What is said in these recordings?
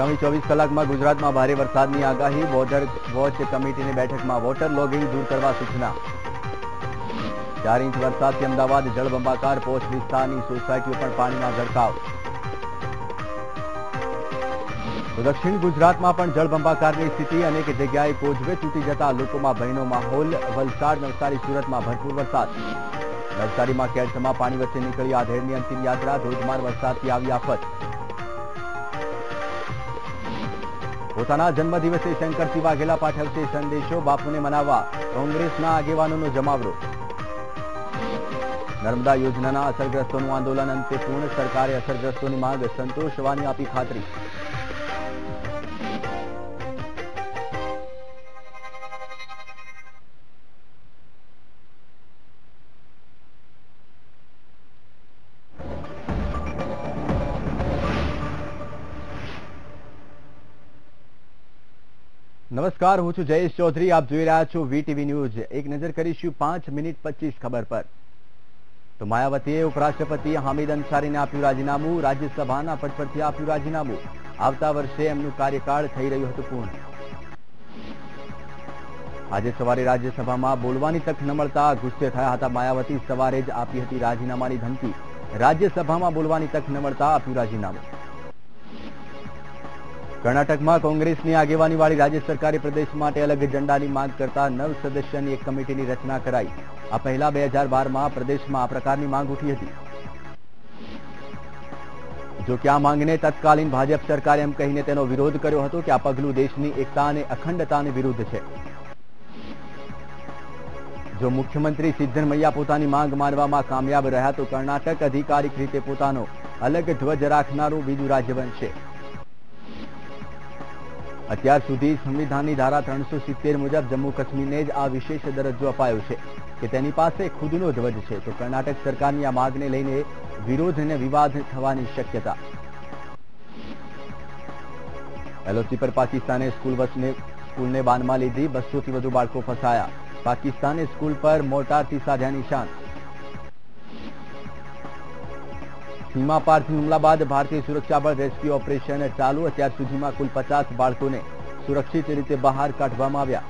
આગામી 24 કલાકમાં ગુજરાતમાં ભારે વરસાદની આગાહી. બોર્ડર વોચ કમિટીની બેઠકમાં વોટર લોગિંગ દૂર કરવા સૂચના. 4 ઇંચ વરસાદથી અમદાવાદ જળબંબાકાર. પોસ્ટ વિસ્તારની સોસાયટીઓ પણ પાણીમાં ગરકાવ. દક્ષિણ ગુજરાતમાં પણ જળબંબાકારની સ્થિતિ. અનેક જગ્યાએ કોઝવે તૂટી જતા લોકોમાં ભયનો માહોલ. વલસાડ, નવસારી, સુરતમાં ભરપૂર વરસાદ. નવસારીમાં કેડસમાં પાણી વચ્ચે નીકળી આધેડની અંતિમ યાત્રા. ધોધમાર વરસાદથી આવી આફત. પોતાના જન્મદિવસે શંકરસિંહ વાઘેલા પાઠવશે સંદેશો. બાપુને મનાવવા કોંગ્રેસના આગેવાનોનો જમાવડો. નર્મદા યોજનાના અસરગ્રસ્તોનું આંદોલન અંતે પૂર્ણ. સરકારે અસરગ્રસ્તોની માંગ સંતોષવાની આપી ખાતરી. નમસ્કાર, હું છું જયેશ ચૌધરી. આપ જોઈ રહ્યા છો વીટીવી ન્યૂઝ. એક નજર કરીશું 5 મિનિટ 25 ખબર પર. તો માયાવતીએ ઉપરાષ્ટ્રપતિ હામિદ અંસારીને આપ્યું રાજીનામું. રાજ્યસભાના પદ પરથી આપ્યું રાજીનામું. આવતા વર્ષે એમનું કાર્યકાળ થઈ રહ્યું હતું પૂર્ણ. આજે સવારે રાજ્યસભામાં બોલવાની તક ન મળતા ગુસ્સે થયા હતા માયાવતી. સવારે જ આપી હતી રાજીનામાની ધમકી. રાજ્યસભામાં બોલવાની તક ન મળતા આપ્યું રાજીનામું. કર્ણાટકમાં કોંગ્રેસની આગેવાનીવાળી રાજ્ય સરકારે પ્રદેશ માટે અલગ ઝંડાની માંગ કરતા 9 સદસ્યની એક કમિટીની રચના કરાઈ. આ પહેલા 2012માં પ્રદેશમાં આ પ્રકારની માંગ ઉઠી હતી. જો કે આ માંગને તત્કાલીન ભાજપ સરકારે એમ કહીને તેનો વિરોધ કર્યો હતો કે આ પગલું દેશની એકતા અને અખંડતાને વિરુદ્ધ છે. જો મુખ્યમંત્રી સિદ્ધરમૈયા પોતાની માંગ માનવામાં કામયાબ રહ્યા તો કર્ણાટક અધિકારિક રીતે પોતાનો અલગ ધ્વજ રાખનારું બીજું રાજ્ય બનશે. અત્યાર સુધી સંવિધાનની ધારા 370 મુજબ જમ્મુ કાશ્મીરને જ આ વિશેષ દરજ્જો અપાયો છે કે તેની પાસે ખુદનો ધ્વજ છે. તો કર્ણાટક સરકારની આ માંગને લઈને વિરોધ અને વિવાદ થવાની શક્યતા. એલઓસી પર પાકિસ્તાને સ્કૂલને બાનમાં લીધી. 200 થી વધુ બાળકો ફસાયા. પાકિસ્તાને સ્કૂલ પર મોર્ટારથી સાધ્યા નિશાન. સીમા પારથી હુમલા બાદ ભારતીય સુરક્ષા બળ રેસ્ક્યુ ઓપરેશન ચાલુ. અત્યાર સુધીમાં કુલ 50 બાળકોને સુરક્ષિત રીતે બહાર કાઢવામાં આવ્યા.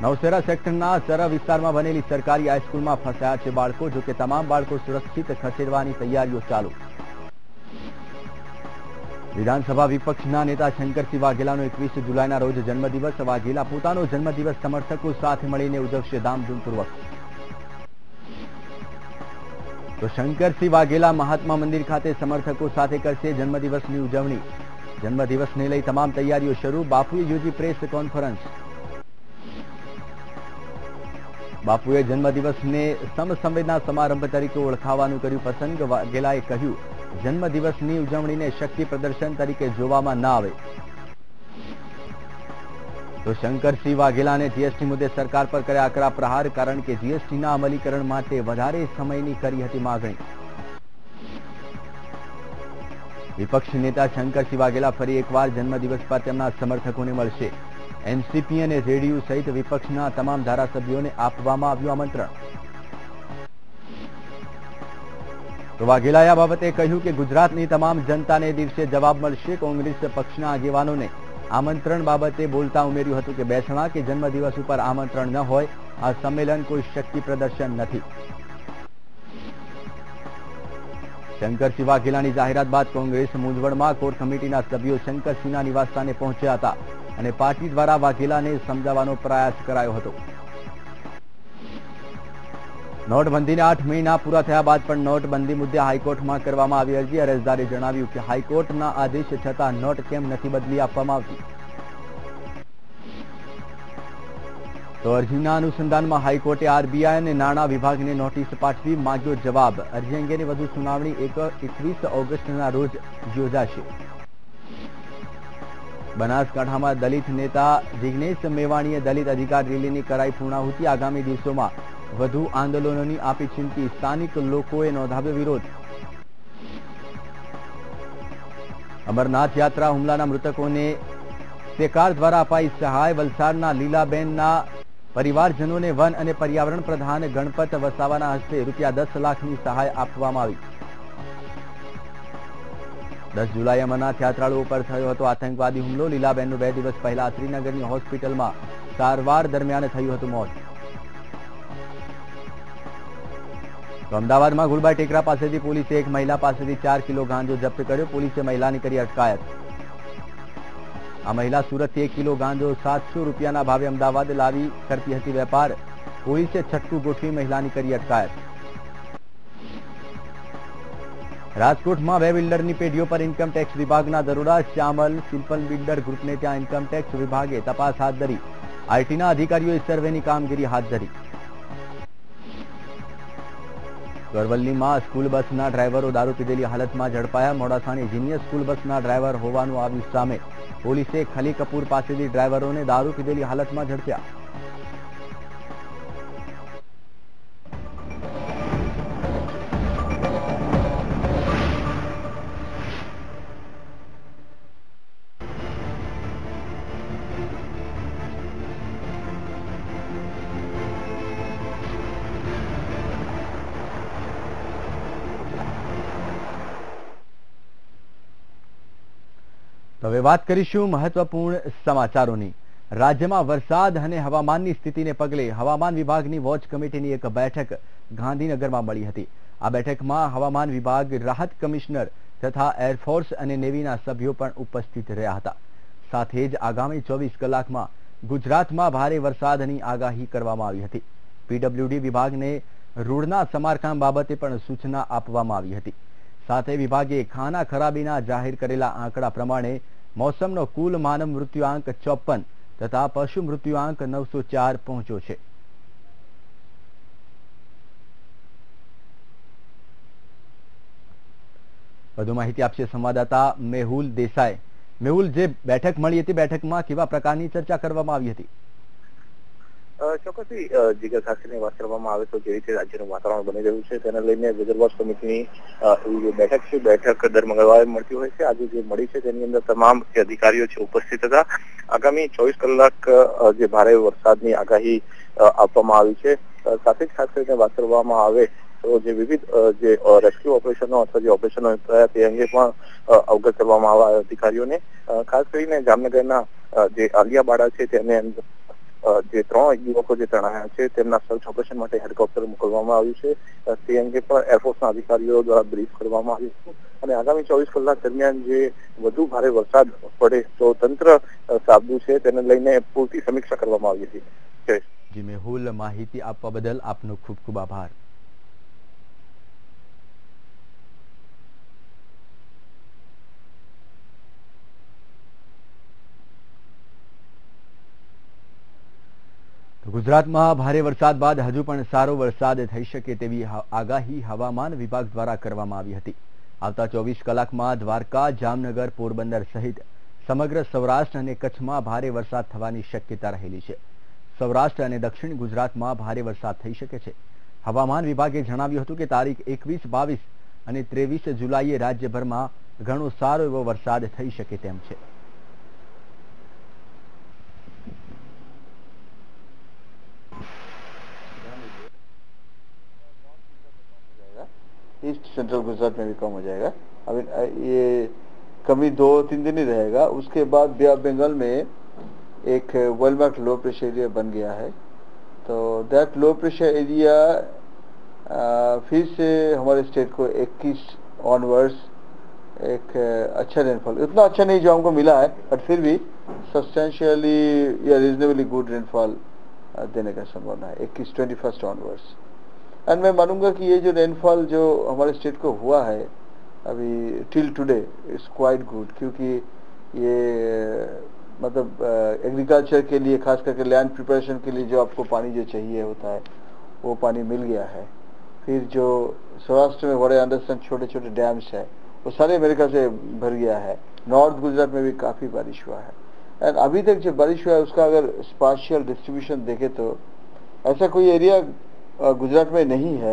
નવસેરા સેક્ટરના સરા વિસ્તારમાં બનેલી સરકારી હાઈસ્કૂલમાં ફસાયા છે બાળકો. જો કે તમામ બાળકો સુરક્ષિત ખસેડવાની તૈયારીઓ ચાલુ. વિધાનસભા વિપક્ષના નેતા શંકરસિંહ વાઘેલાનો 21 જુલાઈના રોજ જન્મદિવસ. વાઘેલા પોતાનો જન્મદિવસ સમર્થકો સાથે મળીને ઉજવશે ધામધૂમપૂર્વક. તો શંકરસિંહ વાઘેલા મહાત્મા મંદિર ખાતે સમર્થકો સાથે કરશે જન્મદિવસની ઉજવણી. જન્મદિવસને લઈ તમામ તૈયારીઓ શરૂ. બાપુએ યોજી પ્રેસ કોન્ફરન્સ. બાપુએ જન્મદિવસને સમસંવેદના સમારંભ તરીકે ઓળખાવવાનું કર્યું પસંદ. વાઘેલાએ કહ્યું, જન્મદિવસની ઉજવણીને શક્તિ પ્રદર્શન તરીકે જોવામાં ના આવે. તો શંકરસિંહ વાઘેલાને જીએસટી મુદ્દે સરકાર પર કર્યા આકરા પ્રહાર. કારણ કે જીએસટીના અમલીકરણ માટે વધારે સમયની કરી હતી માગણી. વિપક્ષ નેતા શંકરસિંહ વાઘેલા ફરી એકવાર જન્મદિવસ પર તેમના સમર્થકોને મળશે. એનસીપી અને જેડીયુ સહિત વિપક્ષના તમામ ધારાસભ્યોને આપવામાં આવ્યું આમંત્રણ. તો વાઘેલાએ આ બાબતે કહ્યું કે ગુજરાતની તમામ જનતાને દિવસે જવાબ મળશે. કોંગ્રેસ પક્ષના આગેવાનોને આમંત્રણ બાબતે બોલતા ઉમેર્યું હતું કે બેસણા કે જન્મદિવસ ઉપર આમંત્રણ ન હોય. આ સંમેલન કોઈ શક્તિ પ્રદર્શન નથી. શંકરસિંહ વાઘેલાની જાહેરાત બાદ કોંગ્રેસ મૂંઝવણમાં. કોર કમિટીના સભ્યો શંકરસિંહના નિવાસસ્થાને પહોંચ્યા હતા અને પાર્ટી દ્વારા વાઘેલાને સમજાવવાનો પ્રયાસ કરાયો હતો. નોટબંધીને 8 મહિના પૂરા થયા બાદ પણ નોટબંધી મુદ્દે હાઈકોર્ટમાં કરવામાં આવી અરજી. અરજદારે જણાવ્યું કે હાઈકોર્ટના આદેશ છતાં નોટ કેમ નથી બદલી આપવામાં આવતી. તો અરજીના અનુસંધાનમાં હાઈકોર્ટે આરબીઆઈ અને નાણાં વિભાગને નોટિસ પાઠવી માંગ્યો જવાબ. અરજી અંગેની વધુ સુનાવણી 21 ઓગસ્ટના રોજ યોજાશે. બનાસકાંઠામાં દલિત નેતા જિગ્નેશ મેવાણીએ દલિત અધિકાર રેલીની કરાઈ પૂર્ણાહુતિ. આગામી દિવસોમાં વધુ આંદોલનોની આપી ચીમકી. સ્થાનિક લોકોએ નોંધાવ્યો વિરોધ. અમરનાથ યાત્રા હુમલાના મૃતકોને સરકાર દ્વારા અપાઈ સહાય. વલસાડના લીલાબેનના પરિવારજનોને વન અને પર્યાવરણ પ્રધાન ગણપત વસાવાના હસ્તે રૂપિયા 10 લાખની સહાય આપવામાં આવી. 10 જુલાઈએ અમરનાથ યાત્રાળુઓ પર થયો હતો આતંકવાદી હુમલો. લીલાબેનનું 2 દિવસ પહેલા શ્રીનગરની હોસ્પિટલમાં સારવાર દરમિયાન થયું હતું મોત. તો અમદાવાદમાં ગુલબાઈ ટેકરા પાસેથી પોલીસે એક મહિલા પાસેથી 4 કિલો ગાંજો જપ્ત કર્યો. પોલીસે મહિલાની કરી અટકાયત. આ મહિલા સુરતથી 1 કિલો ગાંજો 700 રૂપિયાના ભાવે અમદાવાદ લાવી કરતી હતી વેપાર. પોલીસે છટકું ગોઠવી મહિલાની કરી અટકાયત. રાજકોટમાં 2 બિલ્ડરની પેઢીઓ પર ઇન્કમટેક્સ વિભાગના દરોડા. શ્યામલ સિમ્પલ બિલ્ડર ગ્રુપને ત્યાં ઇન્કમટેક્સ વિભાગે તપાસ હાથ ધરી. આઈટીના અધિકારીઓએ સર્વેની કામગીરી હાથ ધરી. અરવલ્લીમાં સ્કૂલ બસના ડ્રાઈવરો દારૂ પીધેલી હાલતમાં ઝડપાયા. મોડાસાની જીનિયસ સ્કૂલ બસના ડ્રાઈવર હોવાનું આવ્યું સામે. પોલીસે ખલી કપૂર પાસેથી ડ્રાઈવરોને દારૂ પીધેલી હાલતમાં ઝડપ્યા. હવે વાત કરીશું મહત્વપૂર્ણ સમાચારોની. રાજ્યમાં વરસાદ અને હવામાનની સ્થિતિને પગલે હવામાન વિભાગની વોચ કમિટીની એક બેઠક ગાંધીનગરમાં મળી હતી. આ બેઠકમાં હવામાન વિભાગ, રાહત કમિશનર તથા એરફોર્સ અને નેવીના સભ્યો પણ ઉપસ્થિત રહ્યા હતા. સાથે જ આગામી 24 કલાકમાં ગુજરાતમાં ભારે વરસાદની આગાહી કરવામાં આવી હતી. પીડબ્લ્યુડી વિભાગને રોડના સમારકામ બાબતે પણ સૂચના આપવામાં આવી હતી. સાથે વિભાગે ખાના ખરાબીના જાહેર કરેલા આંકડા પ્રમાણે મોસમનો કુલ માનવ મૃત્યુઆંક 54 તથા પશુ મૃત્યુઆંક 904 પહોંચ્યો છે. વધુ માહિતી આપશે સંવાદદાતા મેહુલ દેસાઈ. મેહુલ, જે બેઠક મળી હતી, બેઠકમાં કેવા પ્રકારની ચર્ચા કરવામાં આવી હતી? ચોક્કસથી જીગર ખાસીની વાત કરવામાં આવે તો જે રીતે રાજ્યનું વાતાવરણ બની રહ્યું છે તેને લઈને રિઝર્વ કમિટીની એવી જે બેઠક છે, બેઠક દર મંગળવારે મળતી હોય છે. આજે જે મળી છે તેની અંદર તમામ જે અધિકારીઓ છે ઉપસ્થિત હતા. આગામી 24 કલાક જે ભારે વરસાદની આગાહી આપવામાં આવી છે. સાથે જ ખાસ કરીને વાત કરવામાં આવે તો જે વિવિધ જે રેસ્ક્યુ ઓપરેશનો અથવા જે ઓપરેશનો થયા તે અંગે પણ અવગત કરવામાં આવ્યા અધિકારીઓને. ખાસ કરીને જામનગરના જે આલિયાબાડા છે તેને અંદર જે 3 યુવકો જે તણાયા છે તેમના સર્ચ ઓપરેશન માટે હેલિકોપ્ટર મોકલવામાં આવ્યું છે. તે અંગે પણ એરફોર્સના અધિકારીઓ દ્વારા બ્રીફ કરવામાં આવ્યું છે. અને આગામી 24 કલાક દરમિયાન જે વધુ ભારે વરસાદ પડે તો તંત્ર સાબદું છે તેને લઈને પૂરતી સમીક્ષા કરવામાં આવી હતી. જી મેહુલ, માહિતી આપવા બદલ આપનો ખૂબ ખૂબ આભાર. ગુજરાતમાં ભારે વરસાદ બાદ હજુ પણ સારો વરસાદ થઈ શકે તેવી આગાહી હવામાન વિભાગ દ્વારા કરવામાં આવી હતી. આવતા 24 કલાકમાં દ્વારકા, જામનગર, પોરબંદર સહિત સમગ્ર સૌરાષ્ટ્ર અને કચ્છમાં ભારે વરસાદ થવાની શક્યતા રહેલી છે. સૌરાષ્ટ્ર અને દક્ષિણ ગુજરાતમાં ભારે વરસાદ થઈ શકે છે. હવામાન વિભાગે જણાવ્યું હતું કે તારીખ 21, 22 અને 23 જુલાઈએ રાજ્યભરમાં ઘણો સારો એવો વરસાદ થઈ શકે તેમ છે. ईस्ट सेंट्रल गुजरात में भी कम हो जाएगा. अभी ये कमी 2-3 दिन ही रहेगा. उसके बाद बे ऑफ बंगाल में एक well marked low pressure area बन गया है. तो दैट लो प्रेशर एरिया फिर से हमारे स्टेट को 21 ऑनवर्ड्स एक अच्छा रेनफॉल, इतना अच्छा नहीं जो हमको मिला है बट फिर भी सब्सटेंशियली या रीजनेबली गुड रेनफॉल देने का संभावना है 21 ऑनवर्ड्स. एंड मैं मानूंगा कि ये जो रेनफॉल जो हमारे स्टेट को हुआ है अभी till today it's quite good, क्योंकि ये मतलब एग्रीकल्चर के लिए, खास करके लैंड प्रिपरेशन के लिए जो आपको पानी जो चाहिए होता है वो पानी मिल गया है. फिर जो सौराष्ट्र में बड़े अंडरस्टैंड छोटे छोटे डैम्स है वो सारे अमेरिका से भर गया है. नॉर्थ गुजरात में भी काफी बारिश हुआ है. एंड अभी तक जो बारिश हुआ है उसका अगर स्पाशियल डिस्ट्रीब्यूशन देखें तो ऐसा कोई एरिया गुजरात में नहीं है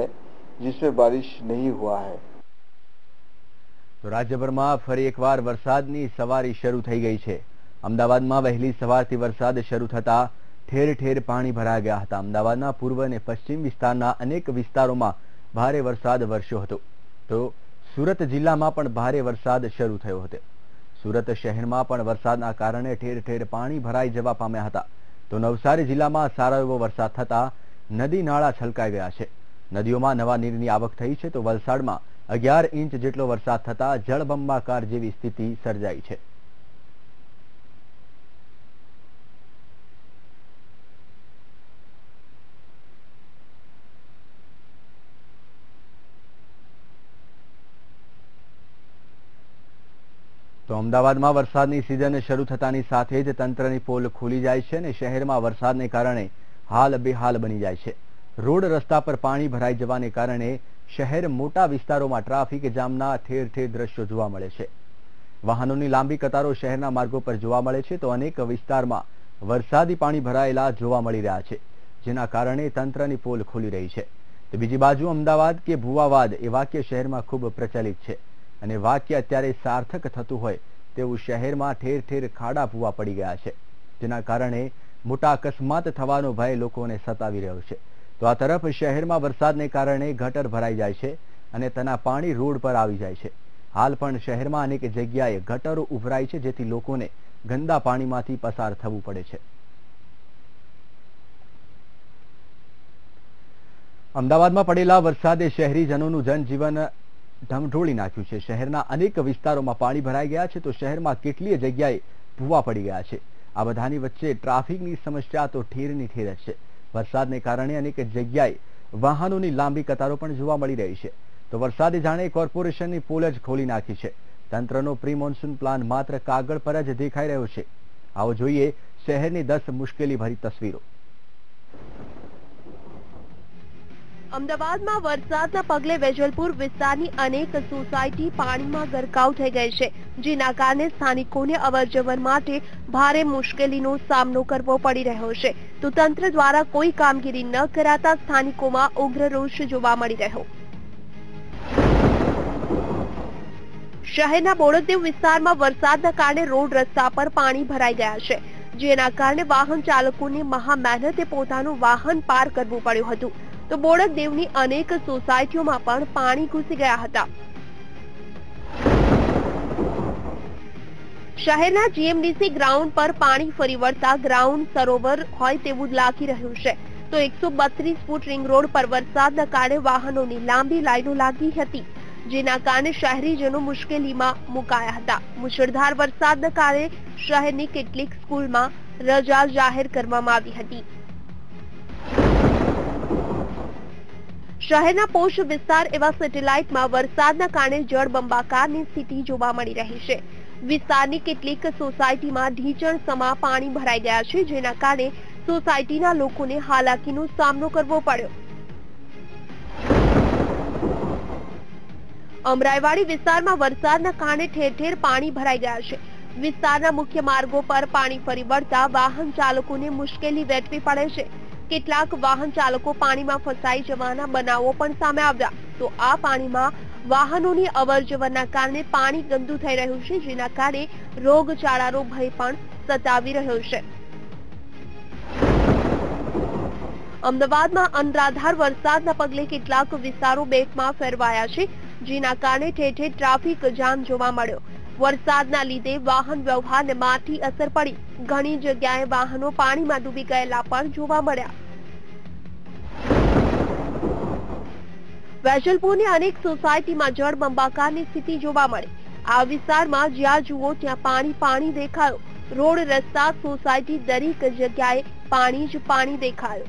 जिसमें बारिश नहीं हुआ है. તો રાજ્યભરમાં ફરી એકવાર વરસાદની સવારી શરૂ થઈ ગઈ છે. અમદાવાદમાં વહેલી સવારથી વરસાદ શરૂ થતા ઠેર ઠેર પાણી ભરાઈ ગયા હતા. અમદાવાદના પૂર્વ અને પશ્ચિમ વિસ્તારના અનેક વિસ્તારોમાં ભારે વરસાદ વરસ્યો હતો. તો સુરત જિલ્લામાં પણ ભારે વરસાદ શરૂ થયો હતો. સુરત શહેરમાં પણ વરસાદના કારણે ઠેર ઠેર પાણી ભરાઈ જવા પામ્યા હતા. તો નવસારી જિલ્લામાં સારો એવો વરસાદ થતા નદી નાળા છલકાઈ ગયા છે. નદીઓમાં નવા નીરની આવક થઈ છે. તો વલસાડમાં 11 ઇંચ જેટલો વરસાદ થતા જળબંબાકાર જેવી સ્થિતિ સર્જાઈ છે. તો અમદાવાદમાં વરસાદની સિઝન શરૂ થતાની સાથે જ તંત્રની પોલ ખુલી જાય છે અને શહેરમાં વરસાદને કારણે હાલ બેહાલ બની જાય છે. રોડ રસ્તા પર પાણી ભરાઈ જવાને કારણે શહેર મોટા વિસ્તારોમાં ટ્રાફિક જામના ઠેર ઠેર દ્રશ્યો જોવા મળે છે. વાહનોની લાંબી કતારો શહેરના માર્ગો પર જોવા મળે છે. તો અનેક વિસ્તારમાં વરસાદી પાણી ભરાયેલા જોવા મળી રહ્યા છે, જેના કારણે તંત્રની પોલ ખુલી રહી છે. તો બીજી બાજુ અમદાવાદ કે ભુવાવાદ એ વાક્ય શહેરમાં ખૂબ પ્રચલિત છે અને વાક્ય અત્યારે સાર્થક થતું હોય તેવું શહેરમાં ઠેર ઠેર ખાડા ભૂવા પડી ગયા છે, જેના કારણે મોટા અકસ્માત થવાનો ભય લોકોને સતાવી રહ્યો છે. તો આ તરફ શહેરમાં વરસાદને કારણે ગટર ભરાઈ જાય છે અને તેના પાણી રોડ પર આવી જાય છે. હાલ પણ શહેરમાં અનેક જગ્યાએ ગટરો ઉભરાઈ છે, જેથી લોકોને ગંદા પાણીમાંથી પસાર થવું પડે છે. અમદાવાદમાં પડેલા વરસાદે શહેરીજનોનું જનજીવન ઢમઢોળી નાખ્યું છે. શહેરના અનેક વિસ્તારોમાં પાણી ભરાઈ ગયા છે. તો શહેરમાં કેટલીય જગ્યાએ ભૂવા પડી ગયા છે. આ બધાની વચ્ચે ટ્રાફિકની સમસ્યા તો ઠેરની ઠેર છે. વરસાદને કારણે અનેક જગ્યાએ વાહનોની લાંબી કતારો પણ જોવા મળી રહી છે. તો વરસાદે જાણે કોર્પોરેશનની પોલ જ ખોલી નાખી છે. તંત્રનો પ્રી મોન્સૂન પ્લાન માત્ર કાગળ પર જ દેખાઈ રહ્યો છે. આવો જોઈએ શહેરની 10 મુશ્કેલી ભરી તસવીરો. અમદાવાદમાં વરસાદના પગલે વેજલપુર વિસ્તારની અનેક સોસાયટી પાણીમાં ગરકાવ થઈ ગઈ છે, જેના કારણે સ્થાનિકોને અવરજવર માટે ભારે મુશ્કેલીનો સામનો કરવો પડી રહ્યો છે. તો તંત્ર દ્વારા કોઈ કામગીરી ન કરાતા સ્થાનિકોમાં ઉગ્ર રોષ જોવા મળી રહ્યો. શહેરના બોડકદેવ વિસ્તારમાં વરસાદના કારણે રોડ રસ્તા પર પાણી ભરાઈ ગયા છે, જેના કારણે વાહન ચાલકોને મહા મહેનતે પોતાનું વાહન પાર કરવું પડ્યું હતું. તો બોડકદેવની અનેક સોસાયટીઓમાં પણ પાણી ઘૂસી ગયા હતા. શહેરના જીએમડીસી ગ્રાઉન્ડ પર પાણી ફરી વળતા ગ્રાઉન્ડ સરોવર હોય તેવું લાગી રહ્યું છે. તો 132 ફૂટ રિંગ રોડ પર વરસાદના કારણે વાહનોની લાંબી લાઈનો લાગી હતી, જેના કારણે શહેરીજનો મુશ્કેલીમાં મુકાયા હતા. મુશળધાર વરસાદના કારણે શહેરની કેટલીક સ્કૂલમાં રજા જાહેર કરવામાં આવી હતી. શહેરના પોશ વિસ્તાર એવા સેટેલાઇટમાં વરસાદના કારણે જળબંબાકારની સ્થિતિ જોવા મળી રહી છે. વિસ્તારની કેટલીક સોસાયટીમાં ઢીચણ સમા પાણી ભરાઈ ગયા છે, જેના કારણે સોસાયટીના લોકોને હાલાકીનો સામનો કરવો પડ્યો. અમરાઈવાડી વિસ્તારમાં વરસાદના કારણે ઠેર ઠેર પાણી ભરાઈ ગયા છે. વિસ્તારના મુખ્ય માર્ગો પર પાણી ફરી વળતા વાહન ચાલકોને મુશ્કેલી વેઠવી પડે છે. કેટલાક વાહન ચાલકો પાણીમાં ફસાઈ જવાના બનાવો પણ સામે આવ્યા. તો આ પાણીમાં વાહનોની અવરજવરના કારણે પાણી ગંદુ થઈ રહ્યું છે, જેના કારણે રોગચાળાનો ભય પણ સતાવી રહ્યો છે. અમદાવાદમાં અનરાધાર વરસાદના પગલે કેટલાક વિસ્તારો બેટમાં ફેરવાયા છે, જેના કારણે ઠેર ઠેર ટ્રાફિક જામ જોવા મળ્યો. વરસાદના લીધે વાહન વ્યવહારને માઠી અસર પડી. ઘણી જગ્યાએ વાહનો પાણીમાં ડૂબી ગયેલા પણ જોવા મળ્યા. વેજલપુરની અનેક સોસાયટીમાં જળબંબાકારની સ્થિતિ જોવા મળી. આ વિસ્તારમાં જ્યાં જુઓ ત્યાં પાણી પાણી દેખાયો. રોડ રસ્તા સોસાયટી દરેક જગ્યાએ પાણી જ પાણી દેખાયો.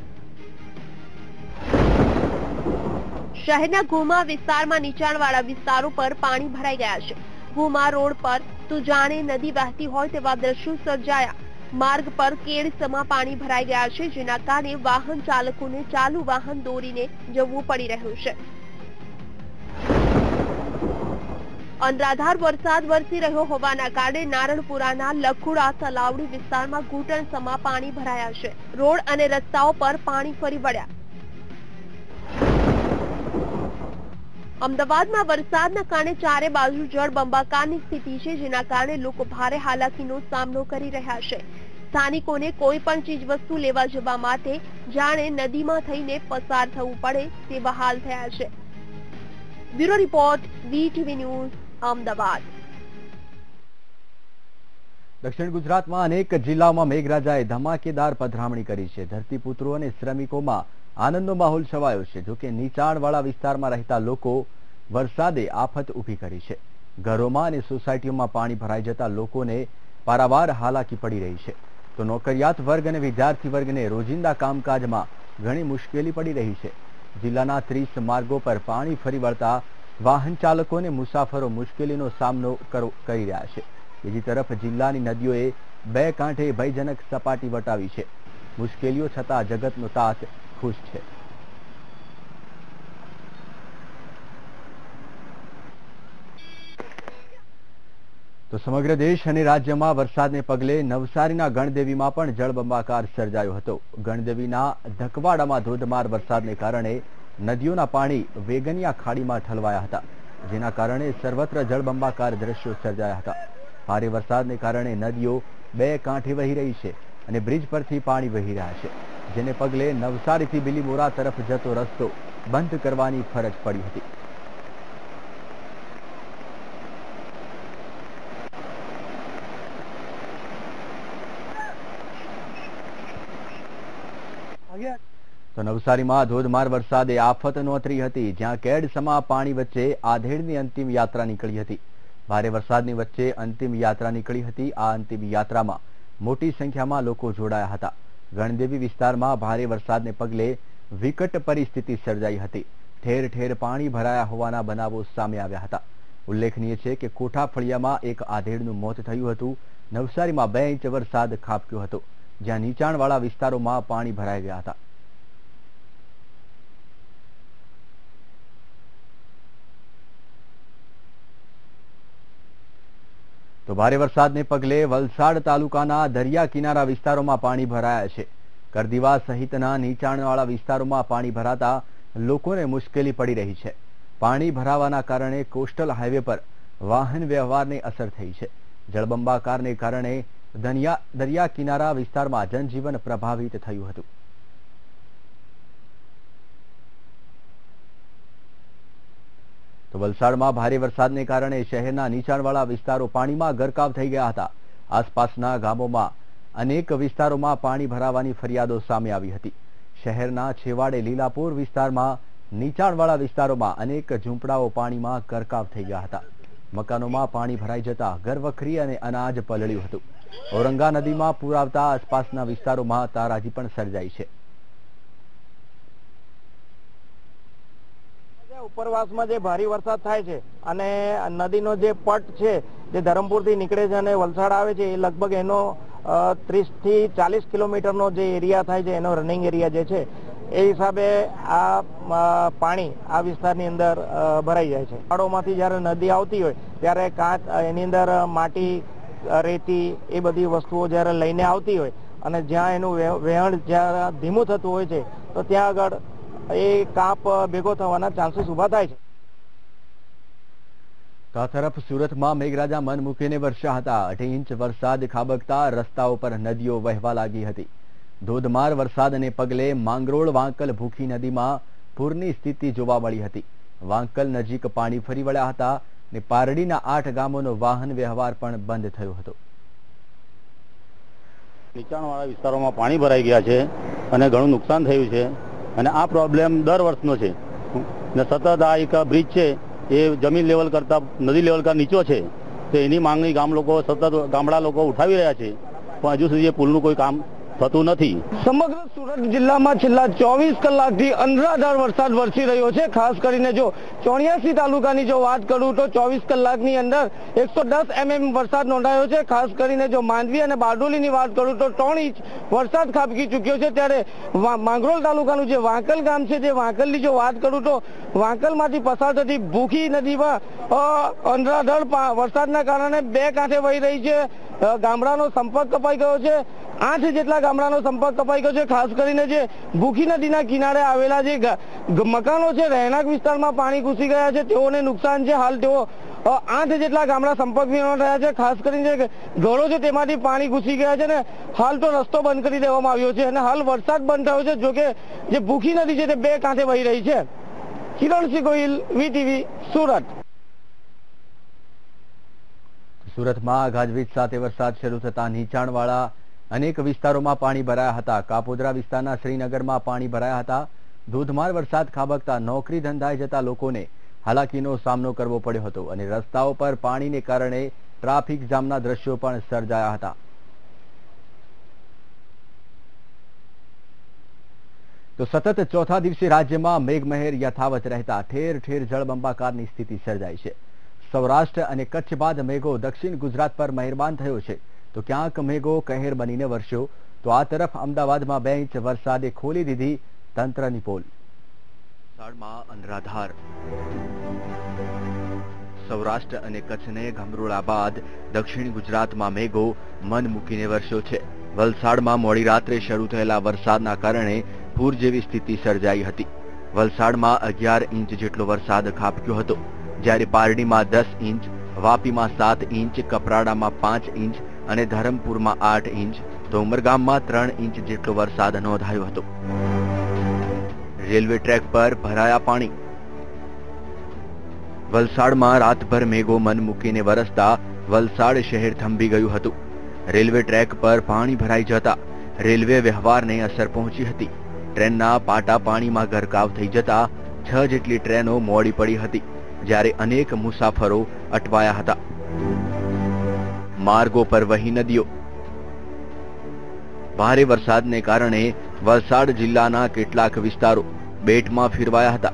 શહેરના ઘુમા વિસ્તારમાં નીચાણવાળા વિસ્તારો પર પાણી ભરાઈ ગયા છે. ઘુમા રોડ પર તો જાણે નદી વહેતી હોય તેવા દ્રશ્યો સર્જાયા. માર્ગ પર કેડસમાં પાણી ભરાઈ ગયા છે, જેના કારણે વાહન ચાલકોને ચાલુ વાહન દોરીને જવું પડી રહ્યું છે. અનરાધાર વરસાદ વરસી રહ્યો હોવાના કારણે નારણપુરાના લખુડા તલાવડી વિસ્તારમાં ઘૂંટણસમાં પાણી ભરાયા છે. રોડ અને રસ્તાઓ પર પાણી ફરી વળ્યા. અમદાવાદમાં વરસાદના કારણે ચારે બાજુ જળબંબાકારની સ્થિતિ છે, જેના કારણે લોકો ભારે હાલાકીનો સામનો કરી રહ્યા છે. સ્થાનિકોને કોઈ પણ ચીજવસ્તુ લેવા જવા માટે જાણે નદીમાં થઈને પસાર થવું પડે તેવા હાલ થયા છે. Bureau report VTV news Ahmedabad. દક્ષિણ ગુજરાતમાં અનેક જિલ્લાઓમાં મેઘરાજાએ ધમાકેદાર પધરામણી કરી છે. ધરતીપુત્રો અને શ્રમિકોમાં આનંદનો માહોલ છવાયો છે. જોકે નીચાણવાળા વિસ્તારમાં રહેતા લોકો વરસાદે આફત ઊભી કરી છે. ઘરોમાં અને સોસાયટીઓમાં પાણી ભરાઈ જતા લોકોને પારાવાર હાલાકી પડી રહી છે. તો નોકરિયાત વર્ગ અને વિદ્યાર્થી વર્ગને રોજિંદા કામકાજમાં ઘણી મુશ્કેલી પડી રહી છે. જિલ્લાના 30 માર્ગો પર પાણી ફરી વળતા વાહન ચાલકો અને મુસાફરો મુશ્કેલીનો સામનો કરી રહ્યા છે. બીજી તરફ જિલ્લાની નદીઓએ 2 કાંઠે ભયજનક સપાટી વટાવી છે. મુશ્કેલીઓ છતાં જગતનો તાત ખુશ છે. તો સમગ્ર દેશ અને રાજ્યમાં વરસાદને પગલે નવસારીના ગણદેવીમાં પણ જળબંબાકાર સર્જાયો હતો. ગણદેવીના ધકવાડામાં ધોધમાર વરસાદને કારણે નદીઓના પાણી વેગનિયા ખાડીમાં ઠલવાયા હતા, જેના કારણે સર્વત્ર જળબંબાકાર દ્રશ્યો સર્જાયા હતા. ભારે વરસાદને કારણે નદીઓ 2 કાંઠે વહી રહી છે અને બ્રિજ પરથી પાણી વહી રહ્યા છે, જેને પગલે નવસારીથી બિલીમોરા તરફ જતો રસ્તો બંધ કરવાની ફરજ પડી હતી. તો નવસારીમાં ધોધમાર વરસાદે આફત નોતરી હતી, જ્યાં કેડસમા પાણી વચ્ચે આધેડની અંતિમ યાત્રા નીકળી હતી. ભારે વરસાદની વચ્ચે અંતિમ યાત્રા નીકળી હતી. આ અંતિમ યાત્રામાં મોટી સંખ્યામાં લોકો જોડાયા હતા. ગણદેવી વિસ્તારમાં ભારે વરસાદને પગલે વિકટ પરિસ્થિતિ સર્જાઈ હતી. ઠેર ઠેર પાણી ભરાયા હોવાના બનાવો સામે આવ્યા હતા. ઉલ્લેખનીય છે કે કોઠા ફળિયામાં એક આધેડનું મોત થયું હતું. નવસારીમાં 2 ઇંચ વરસાદ ખાબક્યો હતો, જ્યાં નીચાણવાળા વિસ્તારોમાં પાણી ભરાઈ ગયા હતા. તો ભારે વરસાદને પગલે વલસાડ તાલુકાના દરિયા કિનારા વિસ્તારોમાં પાણી ભરાયા છે. કરદીવા સહિતના નીચાણવાળા વિસ્તારોમાં પાણી ભરાતા લોકોને મુશ્કેલી પડી રહી છે. પાણી ભરાવાના કારણે કોસ્ટલ હાઈવે પર વાહન વ્યવહારને અસર થઈ છે. જળબંબાકારને કારણે દરિયા કિનારા વિસ્તારમાં જનજીવન પ્રભાવિત થયું હતું. તો વલસાડમાં ભારે વરસાદને કારણે શહેરના નીચાણવાળા વિસ્તારો પાણીમાં ગરકાવ થઈ ગયા હતા. આસપાસના ગામોમાં અનેક વિસ્તારોમાં પાણી ભરાવાની ફરિયાદો સામે આવી હતી. શહેરના છેવાડે લીલાપુર વિસ્તારમાં નીચાણવાળા વિસ્તારોમાં અનેક ઝૂંપડાઓ પાણીમાં ગરકાવ થઈ ગયા હતા. મકાનોમાં પાણી ભરાઈ જતા ઘરવખરી અને અનાજ પલળ્યું હતું. ઔરંગા નદીમાં પૂર આવતા આસપાસના વિસ્તારોમાં તારાજી પણ સર્જાઈ છે. ઉપરવાસમાં જે ભારે વરસાદ થાય છે અને નદીનો જે પટ છે જે ધરમપુરથી નીકળે છે અને વલસાડ આવે છે, એ લગભગ એનો 30 થી 40 કિલોમીટરનો જે એરિયા થાય છે, એનો રનિંગ એરિયા જે છે, એ હિસાબે આ પાણી આ વિસ્તારની અંદર ભરાઈ જાય છે. પહાડોમાંથી જ્યારે નદી આવતી હોય ત્યારે કાંચ એની અંદર માટી, રેતી એ બધી વસ્તુઓ જ્યારે લઈને આવતી હોય અને જ્યાં એનું વહેણ જ્યાં ધીમું થતું હોય છે, તો ત્યાં આગળ એ કાપ ભેગો થવાના ચાન્સીસ ઉભા થાય છે. આ તરફ સુરતમાં મેઘરાજા મન મૂકીને વરસ્યા હતા. 8 ઇંચ વરસાદ ખાબકતા રસ્તાઓ પર નદીઓ વહેવા લાગી હતી. ધોધમાર વરસાદને પગલે માંગરોળ વાંકલ ભૂખી નદીમાં પૂરની સ્થિતિ જોવા મળી હતી. વાંકલ નજીક પાણી ફરી વળ્યા હતા અને પારડીના 8 ગામોનો વાહન વ્યવહાર પણ બંધ થયો હતો. નીચાણવાળા વિસ્તારોમાં પાણી ભરાઈ ગયા છે અને ઘણું નુકસાન થયું છે અને આ પ્રોબ્લેમ દર વર્ષનો છે ને સતત આ એક બ્રિજ છે એ જમીન લેવલ કરતા નદી લેવલ કરતા નીચો છે, તો એની માંગણી ગામડા લોકો ઉઠાવી રહ્યા છે, પણ હજુ સુધી એ પુલનું કોઈ કામ થતું નથી. સમગ્ર સુરત જિલ્લામાં છેલ્લા 24 કલાકથી અનરાધાર વરસાદ વરસી રહ્યો છે. ખાસ કરીને જો 84 તાલુકાની જો વાત કરું તો 24 કલાકની અંદર 110 mm વરસાદ નોંધાયો છે. ખાસ કરીને જો માંડવી અને બારડોલીની વાત કરું તો 3 ઇંચ વરસાદ ખાબકી ચૂક્યો છે. ત્યારે માંગરોળ તાલુકાનું જે વાંકલ ગામ છે, જે વાંકલની જો વાત કરું તો વાંકલમાંથી પસાર થતી ભૂખી નદીમાં અનરાધાર વરસાદના કારણે 2 કાંઠે વહી રહી છે. ગામડાનો સંપર્ક કપાઈ ગયો છે. 8 જેટલા ગામડાનો સંપર્ક કપાઈ ગયો છે. ખાસ કરીને જે ભૂખી નદીના કિનારે આવેલા જે મકાનો છે, રહેણાંક વિસ્તારમાં પાણી ઘૂસી ગયા છે, તેઓને નુકસાન છે. હાલ તેઓ 8 જેટલા ગામડા સંપર્ક વિહોણા થયા છે. ખાસ કરીને જે ઘરો છે તેમાંથી પાણી ઘૂસી ગયા છે ને હાલ તો રસ્તો બંધ કરી દેવામાં આવ્યો છે અને હાલ વરસાદ બંધ થયો છે. જોકે જે ભૂખી નદી છે તે 2 કાંઠે વહી રહી છે. કિરણસિંહ ગોહિલ, VTV, સુરત. સુરતમાં ગાજવીજ સાથે વરસાદ શરૂ થતા નીચાણવાળા અનેક વિસ્તારોમાં પાણી ભરાયા હતા. કાપોદ્રા વિસ્તારના શ્રીનગરમાં પાણી ભરાયા હતા. ધોધમાર વરસાદ ખાબકતા નોકરી ધંધાએ જતા લોકોને હાલાકીનો સામનો કરવો પડ્યો હતો અને રસ્તાઓ પર પાણીને કારણે ટ્રાફિક જામના દ્રશ્યો પણ સર્જાયા હતા. તો સતત ચોથા દિવસે રાજ્યમાં મેઘમહેર યથાવત રહેતા ઠેર ઠેર જળબંબાકારની સ્થિતિ સર્જાઈ છે. સૌરાષ્ટ્ર અને કચ્છ બાદ મેઘો દક્ષિણ ગુજરાત પર મહેરબાન થયો છે, તો ક્યાંક મેઘો કહેર બનીને વરસ્યો, તો આ તરફ અમદાવાદમાં 2 ઇંચ વરસાદે ખોલી દીધી તંત્રની પોલ. વલસાડમાં અનરાધાર. સૌરાષ્ટ્ર અને કચ્છને ગમરોળા બાદ દક્ષિણ ગુજરાતમાં મેઘો મન મૂકીને વરસ્યો છે. વલસાડમાં મોડી રાત્રે શરૂ થયેલા વરસાદના કારણે પૂર જેવી સ્થિતિ સર્જાઈ હતી. વલસાડમાં 11 ઇંચ જેટલો વરસાદ ખાબક્યો હતો, જ્યારે પારડીમાં 10 ઇંચ, વાપીમાં 7 ઇંચ, કપરાડામાં 5 ઇંચ અને ધરમપુરમાં 8 ઇંચ, તો ઉમરગામમાં 3 ઇંચ જેટલો વરસાદ નોંધાયો હતો. રેલવે ટ્રેક પર ભરાયા પાણી. વલસાડમાં રાતભર મેઘો મન મૂકીને વરસતા વલસાડ શહેર થંભી ગયું હતું. રેલવે ટ્રેક પર પાણી ભરાઈ જતા રેલવે વ્યવહારને અસર પહોંચી હતી. ટ્રેનના પાટા પાણીમાં ગરકાવ થઈ જતા 6 જેટલી ટ્રેનો મોડી પડી હતી, જ્યારે અનેક મુસાફરો અટવાયા હતા. માર્ગો પર વહી નદીઓ. ભારે વરસાદને કારણે વલસાડ જિલ્લાના કેટલાક વિસ્તારો બેટમાં ફેરવાયા હતા,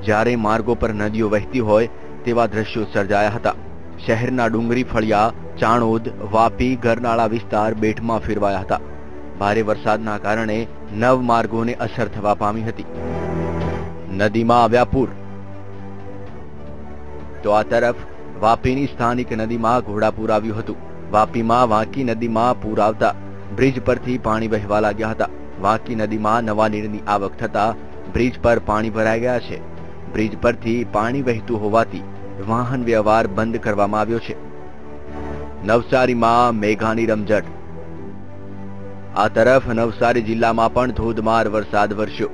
જ્યારે માર્ગો પર નદીઓ વહેતી હોય તેવા દ્રશ્યો સર્જાયા હતા. શહેરના ડુંગરી ફળિયા, ચાણોદ, વાપી, ગરનાળા વિસ્તાર બેટમાં ફેરવાયા હતા. ભારે વરસાદના કારણે 9 માર્ગોને અસર થવા પામી હતી. નદીમાં આવ્યા પૂર. તો આ તરફ વાપીની સ્થાનિક નદીમાં ઘોડાપૂર આવ્યું હતું. વાપીમાં વાંકી નદીમાં પૂર આવતા બ્રિજ પરથી પાણી વહેવા લાગ્યા હતા. વાંકી નદીમાં નવા નીરની આવક થતા બ્રિજ પર પાણી ભરાઈ ગયા છે. બ્રિજ પરથી પાણી વહેતું હોવાથી વાહન વ્યવહાર બંધ કરવામાં આવ્યો છે. નવસારીમાં મેઘાની રમઝટ. આ તરફ નવસારી જિલ્લામાં પણ ધોધમાર વરસાદ વરસ્યો.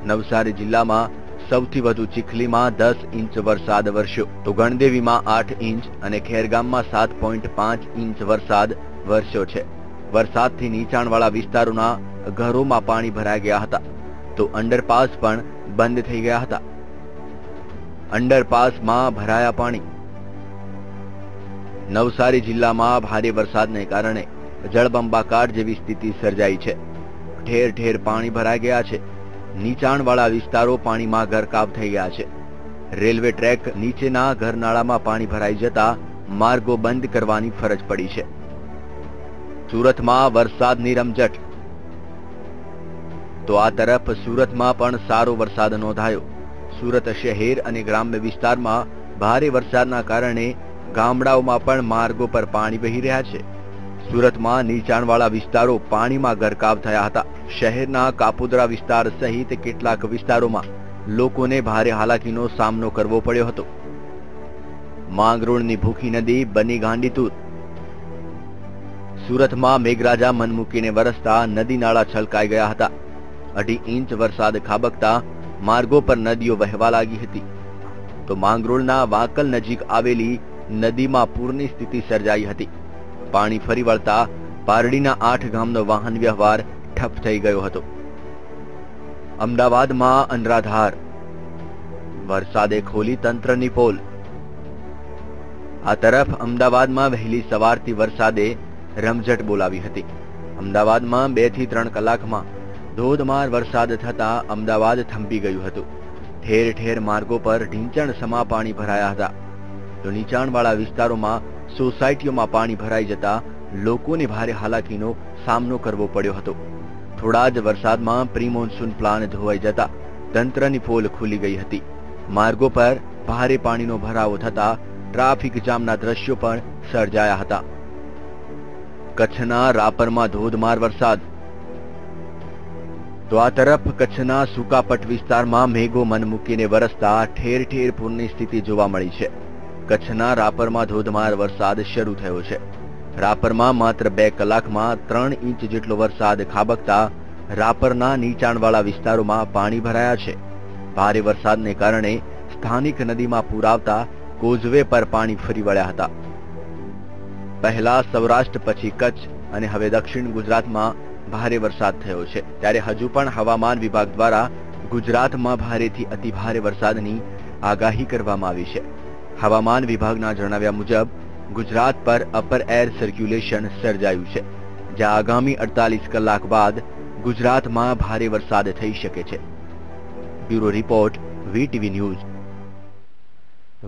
નવસારી જિલ્લામાં સૌથી વધુ ચીખલીમાં 10 ઇંચ વરસાદ વરસ્યો, તો ગણદેવીમાં 8 ઇંચ અને ખેરગામમાં 7.5 ઇંચ વરસાદ વરસ્યો છે. વરસાદથી નીચાણવાળા વિસ્તારોના ઘરોમાં પાણી ભરાઈ ગયા હતા, તો અંડરપાસ પણ બંધ થઈ ગયા હતા. અંડરપાસમાં ભરાયા પાણી. નવસારી જિલ્લામાં ભારે વરસાદને કારણે જળબંબાકાર જેવી સ્થિતિ સર્જાઈ છે. ઠેર ઠેર પાણી ભરાઈ ગયા છે. નીચાણવાળા વિસ્તારો પાણીમાં ગરકાવ થઈ ગયા છે. રેલવે ટ્રેક નીચેના ઘરનાળામાં પાણી ભરાઈ જતા માર્ગો બંધ કરવાની ફરજ પડી છે. સુરતમાં વરસાદની રમઝટ. તો આ તરફ સુરતમાં પણ સારો વરસાદ નોંધાયો. સુરત શહેર અને ગ્રામ્ય વિસ્તારમાં ભારે વરસાદના કારણે ગામડાઓમાં પણ માર્ગો પર પાણી વહી રહ્યા છે. સુરતમાં નીચાણવાળા વિસ્તારો પાણીમાં ગરકાવ થયા હતા. શહેરના કાપોદ્રા વિસ્તાર સહિત કેટલાક વિસ્તારોમાં લોકોને ભારે હાલાકીનો સામનો કરવો પડ્યો હતો. માંગરોળની ભૂખી નદી બની ગાંડીતુર. સુરતમાં મેઘરાજા મન મૂકીને વરસતા નદી નાળા છલકાઈ ગયા હતા. 2.5 ઇંચ વરસાદ ખાબકતા માર્ગો પર નદીઓ વહેવા લાગી હતી, તો માંગરોળના વાંકલ નજીક આવેલી નદીમાં પૂરની સ્થિતિ સર્જાઈ હતી. પાણી ફરી વળતા પારડીના 8 ગામનો વાહન વ્યવહાર ઠપ થઈ ગયો હતો. અમદાવાદમાં અનરાધાર. વરસાદે ખોલી તંત્રની પોલ. આ તરફ અમદાવાદમાં વહેલી સવારથી વરસાદે રમઝટ બોલાવી હતી. અમદાવાદમાં 2 થી 3 કલાકમાં ધોધમાર વરસાદ થતા અમદાવાદ થંભી ગયું હતું. ઠેર ઠેર માર્ગો પર ઢીંચણ સમા પાણી ભરાયા હતા, તો નીચાણવાળા વિસ્તારોમાં સોસાયટીઓમાં પાણી ભરાઈ જતા લોકોને ભારે હાલાકીનો સામનો કરવો પડ્યો હતો. થોડા જ વરસાદમાં પ્રી મોન્સૂન પ્લાન ધોવાઈ જતા તંત્રની પોલ ખુલી ગઈ હતી. માર્ગો પર ભારે પાણીનો ભરાવો થતા ટ્રાફિક જામના દ્રશ્યો પણ સર્જાયા હતા. કચ્છના રાપરમાં ધોધમાર વરસાદ. તો આ તરફ કચ્છના સુકાપટ વિસ્તારમાં મેઘો મન મૂકીને વરસતા ઠેર ઠેર પૂરની સ્થિતિ જોવા મળી છે. કચ્છના રાપરમાં ધોધમાર વરસાદ શરૂ થયો છે. રાપરમાં માત્ર 2 કલાકમાં 3 ઇંચ જેટલો વરસાદ ખાબકતા રાપરના નીચાણવાળા વિસ્તારોમાં પાણી ભરાયા છે. ભારે વરસાદને કારણે સ્થાનિક નદીમાં પૂર આવતા કોઝવે પર પાણી ફરી વળ્યા હતા. પહેલા સૌરાષ્ટ્ર, પછી કચ્છ અને હવે દક્ષિણ ગુજરાતમાં ભારે વરસાદ થયો છે. ત્યારે હજુ પણ હવામાન વિભાગ દ્વારા ગુજરાતમાં ભારેથી અતિ ભારે વરસાદની આગાહી કરવામાં આવી છે. હવામાન વિભાગના જણાવ્યા મુજબ ગુજરાત પર અપર એર સર્ક્યુલેશન સર્જાયું છે, જ્યાં આગામી 48 કલાક બાદ ગુજરાતમાં ભારે વરસાદ થઈ શકે છે. Bureau report, VTV news.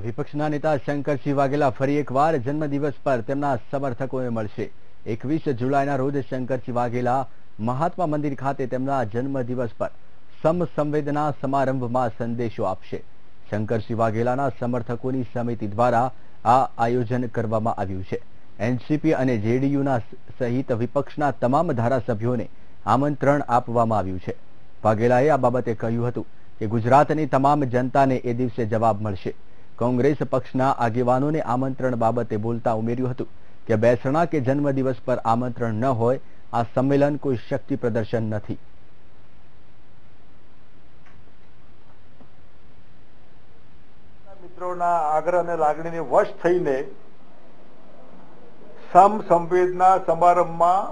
વિપક્ષના નેતા શંકરસિંહ વાઘેલા ફરી એકવાર જન્મદિવસ પર તેમના સમર્થકોને મળશે. 21 જુલાઈના રોજ શંકરસિંહ વાઘેલા મહાત્મા મંદિર ખાતે તેમના જન્મદિવસ પર સમસંવેદના સમારંભમાં સંદેશો આપશે. શંકરસિંહ વાઘેલાના સમર્થકોની સમિતિ દ્વારા આ આયોજન કરવામાં આવ્યું છે. એનસીપી અને જેડીયુના સહિત વિપક્ષના તમામ ધારાસભ્યોને આમંત્રણ આપવામાં આવ્યું છે. વાઘેલાએ આ બાબતે કહ્યું હતું કે ગુજરાતની તમામ જનતાને એ દિવસે જવાબ મળશે. કોંગ્રેસ પક્ષના આગેવાનોને આમંત્રણ બાબતે બોલતા ઉમેર્યું હતું કે બેસણા કે જન્મદિવસ પર આમંત્રણ ન હોય આ સંમેલન કોઈ શક્તિ પ્રદર્શન નથી. મિત્રોના આગ્રહ અને લાગણીને વશ થઈને સમસંવેદના સમારંભમાં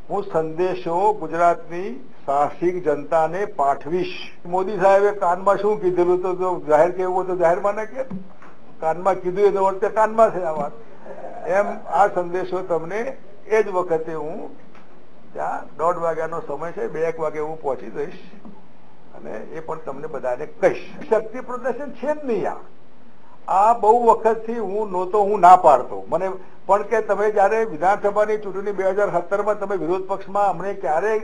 હું સંદેશો ગુજરાતની સાહસિક જનતાને પાઠવીશ. મોદી સાહેબે કાનમાં શું કીધેલું તો જાહેર કેવું તો જાહેરમાં ના કે, કાનમાં કીધું એનો અર્થ કાનમાં છે આ વાત. એમ આ સંદેશો તમને એ જ વખતે હું ત્યાં 1:30 વાગ્યાનો સમય છે, 2 વાગે હું પહોંચી જઈશ અને એ પણ તમને બધાને કહીશ. શક્તિ પ્રદર્શન છે જ નહીં. આ બહુ વખતથી હું ના પાડતો. મને પણ કે તમે જયારે વિધાનસભાની ચૂંટણી 2017માં તમે વિરોધ પક્ષમાં અમને ક્યારેય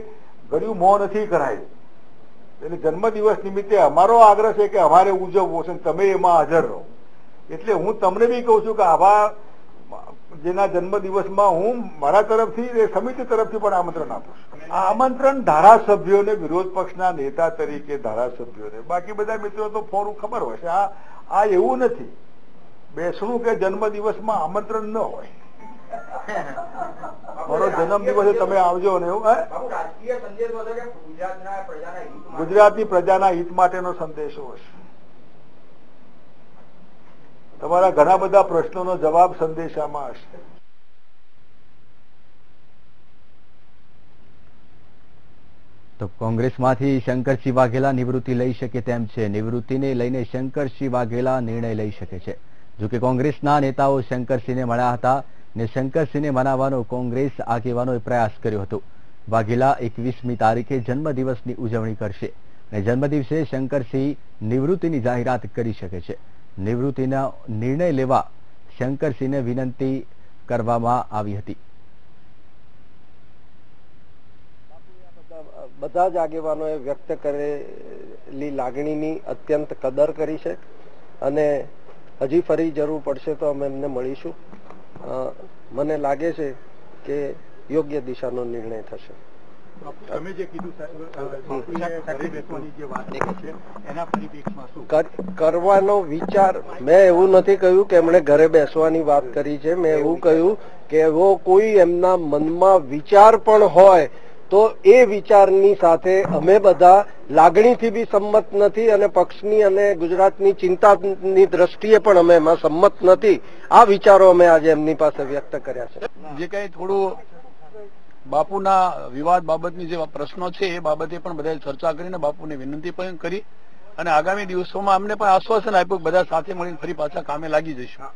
ગળ્યું મોં નથી કરાયું. એટલે જન્મદિવસ નિમિત્તે અમારો આગ્રહ છે કે અમારે ઉજવવો છે, તમે એમાં હાજર રહો. એટલે હું તમને બી કહું છું કે આવા જેના જન્મદિવસમાં હું મારા તરફથી સમિતિ તરફથી પણ આમંત્રણ આપું છું. આ આમંત્રણ ધારાસભ્યોને, વિરોધ પક્ષના નેતા તરીકે ધારાસભ્યોને, બાકી બધા મિત્રો તો ફોન ખબર હોય છે. આ એવું નથી બેસણું કે જન્મદિવસમાં આમંત્રણ ન હોય. મારો જન્મદિવસે તમે આવજો ને એવું. ગુજરાતની પ્રજાના હિત માટેનો સંદેશો હશે. તમારા ઘણા બધા પ્રશ્નોનો જવાબ સંદેશામાં હશે. તો કોંગ્રેસમાંથી શંકરસિંહ વાઘેલા નિવૃત્તિ લઈ શકે તેમ છે. નિવૃત્તિને લઈને શંકરસિંહ વાઘેલા નિર્ણય લઈ શકે છે. જોકે કોંગ્રેસના નેતાઓ શંકરસિંહને મળ્યા હતા ને શંકરસિંહને મનાવવાનો કોંગ્રેસ આગેવાનોએ પ્રયાસ કર્યો હતો. વાઘેલા 21મી તારીખે જન્મદિવસની ઉજવણી કરશે અને જન્મદિવસે શંકરસિંહ નિવૃત્તિની જાહેરાત કરી શકે છે. નિવૃત્તિનો નિર્ણય લેવા શંકરસિંહને વિનંતી કરવામાં આવી હતી. બધા જ આગેવાનોએ વ્યક્ત કરેલી લાગણીની અત્યંત કદર કરી છે અને હજી ફરી જરૂર પડશે તો અમે એમને મળીશું. મને લાગે છે કે યોગ્ય દિશાનો નિર્ણય થશે. તમે જે કીધું કરવાનો વિચાર, મેં એવું નથી કહ્યું કે એમણે ઘરે બેસવાની વાત કરી છે. મેં એવું કહ્યું કે એવો કોઈ એમના મનમાં વિચાર પણ હોય તો એ વિચારની સાથે અમે બધા લાગણીથી બી સંમત નથી અને પક્ષની અને ગુજરાતની ચિંતાની દ્રષ્ટિએ પણ અમે એમાં સંમત નથી. આ વિચારો અમે આજે એમની પાસે વ્યક્ત કર્યા છે. જે કઈ થોડું બાપુના વિવાદ બાબતની જે પ્રશ્નો છે એ બાબતે પણ બધા ચર્ચા કરીને બાપુને વિનંતી પણ કરી અને આગામી દિવસોમાં અમને પણ આશ્વાસન આપ્યું બધા સાથે મળીને ફરી પાછા કામે લાગી જઈશું.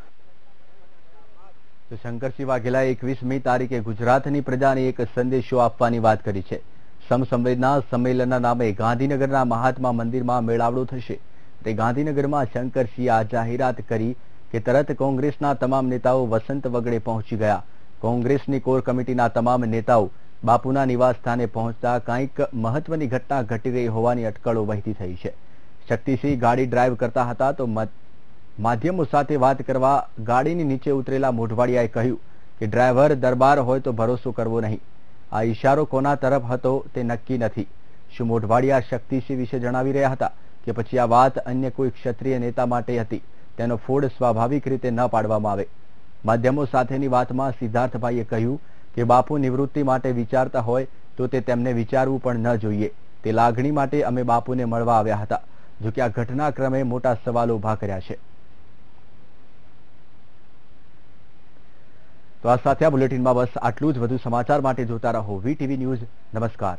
તો શંકરસિંહ વાઘેલાએ 21મી તારીખે ગુજરાતની પ્રજાને એક સંદેશો આપવાની વાત કરી છે. સમસંવેદના સંમેલનના નામે ગાંધીનગરના મહાત્મા મંદિરમાં મેળાવડો થશે. તે ગાંધીનગરમાં શંકરસિંહે આ જાહેરાત કરી કે તરત કોંગ્રેસના તમામ નેતાઓ વસંત વગડે પહોંચી ગયા. કોંગ્રેસની કોર કમિટીના તમામ નેતાઓ બાપુના નિવાસ સ્થાને પહોંચતા કંઈક મહત્વની ઘટના ઘટી ગઈ હોવાની અટકળો વહેતી થઈ છે. શક્તિસિંહ ગાડી ડ્રાઈવ કરતા હતા તો માધ્યમો સાથે વાત કરવા ગાડીની નીચે ઉતરેલા મોઢવાડિયાએ કહ્યું કે ડ્રાઈવર દરબાર હોય તો ભરોસો કરવો નહીં. આ ઇશારો કોના તરફ હતો તે નક્કી નથી. શું મોઢવાડિયા શક્તિસિંહ વિશે જણાવી રહ્યા હતા કે પછી આ વાત અન્ય કોઈ ક્ષત્રિય નેતા માટે હતી? તેનો ફોડ સ્વાભાવિક રીતે ન પાડવામાં આવે. માધ્યમો સાથેની વાતમાં સિદ્ધાર્થભાઈએ કહ્યું કે બાપુ નિવૃત્તિ માટે વિચારતા હોય તો તે તેમને વિચારવું પણ ન જોઈએ. તે લાગણી માટે અમે બાપુને મળવા આવ્યા હતા. જો કે આ ઘટનાક્રમે મોટા સવાલો ઉભા કર્યા છે. તો આ સાથે આ બુલેટિનમાં બસ આટલું જ. વધુ સમાચાર માટે જોતા રહો VTV ન્યૂઝ. નમસ્કાર.